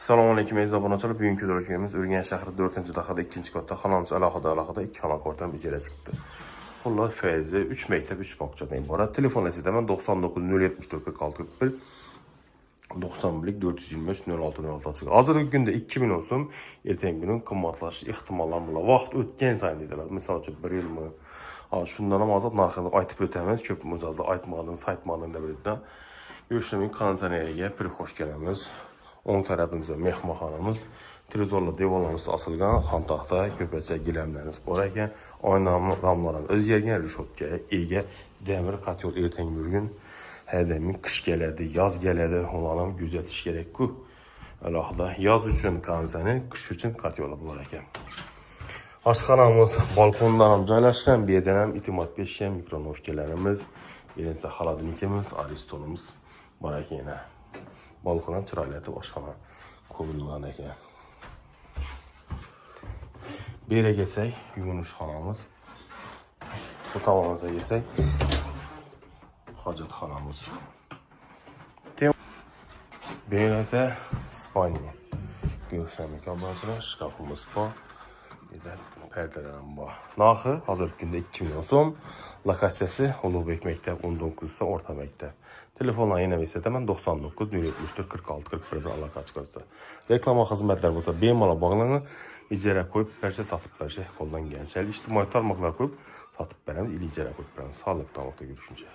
Assalomu alaykum aziz obunachilar. Bugungi videomiz Urganch shahri 4-dahada 2-qavatda xonamiz alohida 2 xona kvartirani ijara chiqdi. Xullas faizi 3 maktab 3 bog'chadan iborat. Telefon esitaman 99 074 46 41 91 425 06 06. Hozirgi kunda 2000 olsun, ertangi kunun qimmatlashish ehtimollar bor. Vaqt o'tgan sayin dedilar. Misol uchun 1 yilmi? Shundan ham hozir narxini aytib o'tamiz. Ko'p mijozlar aytmadim deb bilibdi. Görüşləmin kondisioneriga xoş gəlamiz. Onun tarafımızda mehmonxonamiz, trezorla devorlarimiz asılgan, xon taxta, ko'pincha gilamlarimiz bor ekan. Oynamli ramlardan o'zgargan rishotga ega demir kotyol ertangi bir kun hadami qish keladi, yoz keladi, ularni kuzatish kerak-ku. Alohida yoz uchun kondisioner, qish uchun kotyol bor ekan. Oshxonamiz balkondan ham joylashgan, bu yerdan ham itimat peshgan mikronovkalarimiz, birinchi xolodilnikimiz, aristonimiz bor ekan. Balkondan chiroyli etib oshxona qurilgan ekan. Bu yerga kelsak, yuvinish xonamiz. Bu tomonga kelsak, hojatxonamiz. Bu yerga esa spalnya. Görüşləmin kabinetida shkafimiz bor. Perdelerim bor. Narxi hozirgi kunda 2000 so'm. Lokatsiyasi Ulug'bek maktab 19'da o'rta maktab. Telefonla yine esetaman 99 074 46 41 bilan aloqa chiqarsa. Reklama xizmatlar bo'lsa bemalol bog'lanib, ijara qo'yib bersa, sotib bersa, qo'ldan kelgancha ijtimoiy tarmoqlar qo'yib sotib beramiz, ijara qo'yib beramiz. Sog'lik tarmoqda görüşünce.